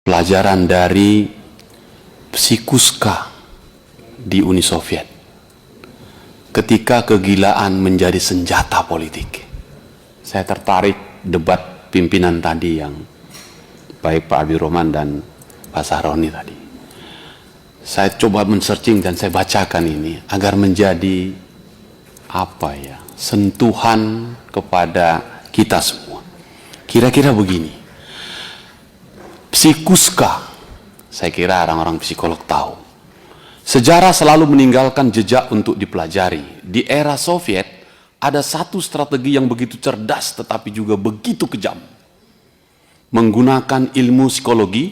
pelajaran dari Psikuska di Uni Soviet ketika kegilaan menjadi senjata politik. Saya tertarik debat pimpinan tadi yang baik Pak Habibur Rahman dan Pak Sahroni tadi. Saya coba men-searching dan saya bacakan ini agar menjadi sentuhan kepada kita semua. Kira-kira begini, Psikuska, saya kira orang-orang psikolog tahu, sejarah selalu meninggalkan jejak untuk dipelajari. Di era Soviet ada satu strategi yang begitu cerdas tetapi juga begitu kejam, menggunakan ilmu psikologi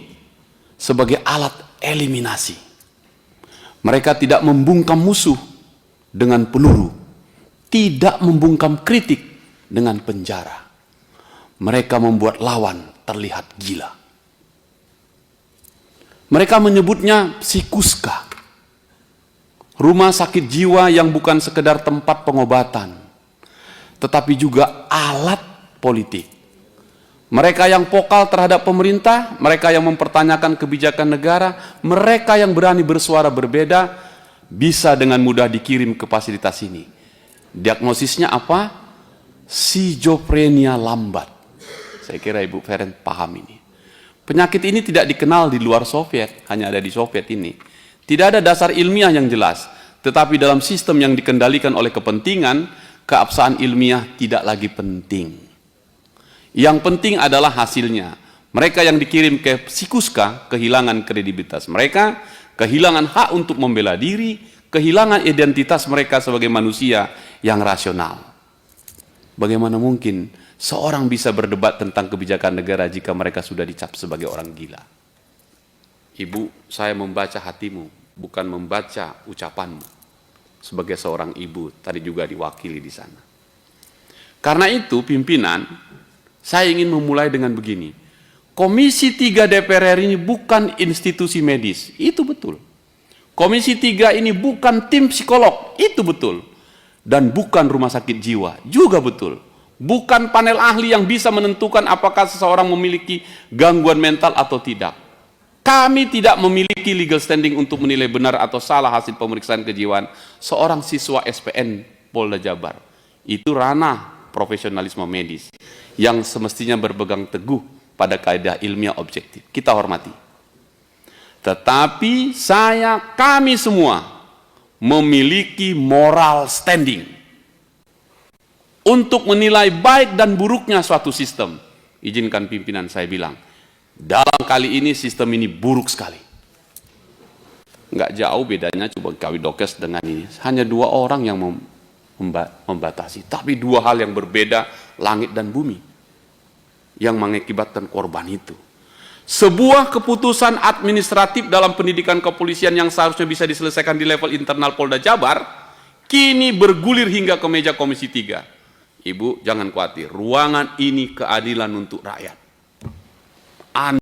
sebagai alat eliminasi. Mereka tidak membungkam musuh dengan peluru, tidak membungkam kritik dengan penjara. Mereka membuat lawan terlihat gila. Mereka menyebutnya Psikuska, rumah sakit jiwa yang bukan sekedar tempat pengobatan, tetapi juga alat politik. Mereka yang vokal terhadap pemerintah, mereka yang mempertanyakan kebijakan negara, mereka yang berani bersuara berbeda, bisa dengan mudah dikirim ke fasilitas ini. Diagnosisnya apa? Schizophrenia lambat. Saya kira Ibu Feren paham ini. Penyakit ini tidak dikenal di luar Soviet, hanya ada di Soviet ini. Tidak ada dasar ilmiah yang jelas, tetapi dalam sistem yang dikendalikan oleh kepentingan, keabsahan ilmiah tidak lagi penting. Yang penting adalah hasilnya. Mereka yang dikirim ke Psikuska kehilangan kredibilitas mereka, kehilangan hak untuk membela diri, kehilangan identitas mereka sebagai manusia yang rasional. Bagaimana mungkin seorang bisa berdebat tentang kebijakan negara jika mereka sudah dicap sebagai orang gila? Ibu, saya membaca hatimu, bukan membaca ucapanmu. Sebagai seorang ibu, tadi juga diwakili di sana. Karena itu, pimpinan, saya ingin memulai dengan begini. Komisi 3 DPR RI ini bukan institusi medis, itu betul. Komisi 3 ini bukan tim psikolog, itu betul. Dan bukan rumah sakit jiwa, juga betul. Bukan panel ahli yang bisa menentukan apakah seseorang memiliki gangguan mental atau tidak. Kami tidak memiliki legal standing untuk menilai benar atau salah hasil pemeriksaan kejiwaan seorang siswa SPN Polda Jabar. Itu ranah profesionalisme medis yang semestinya berpegang teguh pada kaidah ilmiah objektif. Kita hormati. Tetapi kami semua memiliki moral standing untuk menilai baik dan buruknya suatu sistem. Izinkan pimpinan saya bilang, dalam kali ini sistem ini buruk sekali. Nggak jauh bedanya coba Kawidokes dengan ini. Hanya 2 orang yang membatasi. Tapi 2 hal yang berbeda, langit dan bumi, yang mengakibatkan korban itu. Sebuah keputusan administratif dalam pendidikan kepolisian yang seharusnya bisa diselesaikan di level internal Polda Jabar, kini bergulir hingga ke meja Komisi 3. Ibu, jangan khawatir, ruangan ini keadilan untuk rakyat.